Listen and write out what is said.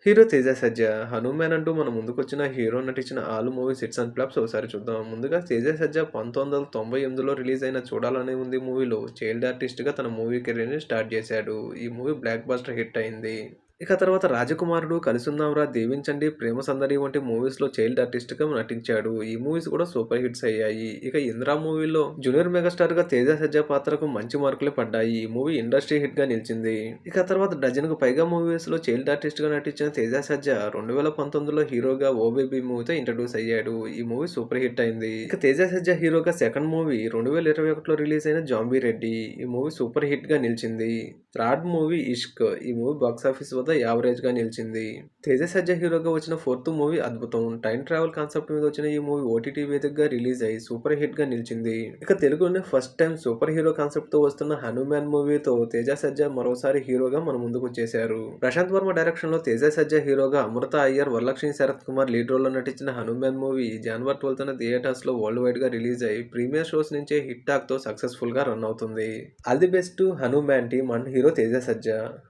Hero 'Teja సజ్జా'. 'హనుమాన్' అంటూ మన ముందుకొచ్చిన హీరో నటించిన all movies hits and flops ఒకసారి చూద్దాం. ముందుగా 'తేజ సజ్జా' 1998లో రిలీజ్ అయిన 'చూడాలనే ఉంది' మూవీలో చైల్డ్ ఆర్టిస్ట్‌గా తన మూవీ కెరీర్‌ని స్టార్ట్ చేశాడు. ఈ మూవీ బ్లాక్ బస్టర్ హిట్ అయింది. ఇక తర్వాత 'రాజకుమారుడు', 'కలిసుందాంరా', 'దీవించండి', 'ప్రేమ సందడి' వంటి మూవీస్‌లో చైల్డ్ ఆర్టిస్ట్‌గా నటించాడు. ఈ మూవీస్ కూడా సూపర్ హిట్స్ అయ్యాయి. ఇక 'ఇంద్ర' మూవీలో జూనియర్ మెగాస్టార్‌గా 'తేజ సజ్జా' పాత్రకు మంచి మార్కులే పడ్డాయి. ఈ మూవీ ఇండస్ట్రీ హిట్‌గా నిలిచింది. ఇక తర్వాత డజన్‌కు పైగా మూవీస్‌లో చైల్డ్ ఆర్టిస్ట్‌గా నటించిన 'తేజ సజ్జా' 2019లో హీరోగా 'ఓ బేబీ' మూవీతో ఇంట్రొడ్యూస్ అయ్యాడు. ఈ మూవీ సూపర్ హిట్ అయింది. ఇక 'తేజ సజ్జా' హీరోగా సెకండ్ మూవీ 2021లో రిలీజ్ అయిన 'జాంబీ రెడ్డి'. ఈ మూవీ సూపర్ హిట్‌గా నిలిచింది. థర్డ్ మూవీ 'ఇష్క్'. ఈ మూవీ బాక్సాఫీస్ వద్ద యావరేజ్‌గా నిలిచింది. 'తేజ సజ్జా' హీరోగా వచ్చిన ఫోర్త్ మూవీ 'అద్భుతం'. టైమ్ ట్రావెల్ కాన్సెప్ట్ మీద వచ్చిన ఈ మూవీ ఓటీటీ వేదికగా రిలీజ్ అయ్యి సూపర్ హిట్‌గా నిలిచింది. ఇక తెలుగులోనే ఫస్ట్ టైం సూపర్ హీరో కాన్సెప్ట్‌తో వస్తున్న 'హనుమాన్' మూవీతో 'తేజ సజ్జా' మరోసారి హీరోగా మన ముందుకొచ్చేశారు. ప్రశాంత్ వర్మ డైరెక్షన్‌లో 'తేజ సజ్జా' హీరోగా అమృత అయ్యర్, వరలక్ష్మి శరత్ కుమార్ లీడ్ రోల్‌లో నటించిన 'హనుమాన్' మూవీ జనవరి 12న థియేటర్స్‌లో వరల్డ్ వైడ్‌గా రిలీజ్ అయ్యి ప్రీమియర్ షోస్ నుంచే హిట్ టాక్‌తో సక్సెస్‌ఫుల్‌గా రన్ అవుతుంది. All the best to 'Hanuman' team and hero 'Teja Sajja'.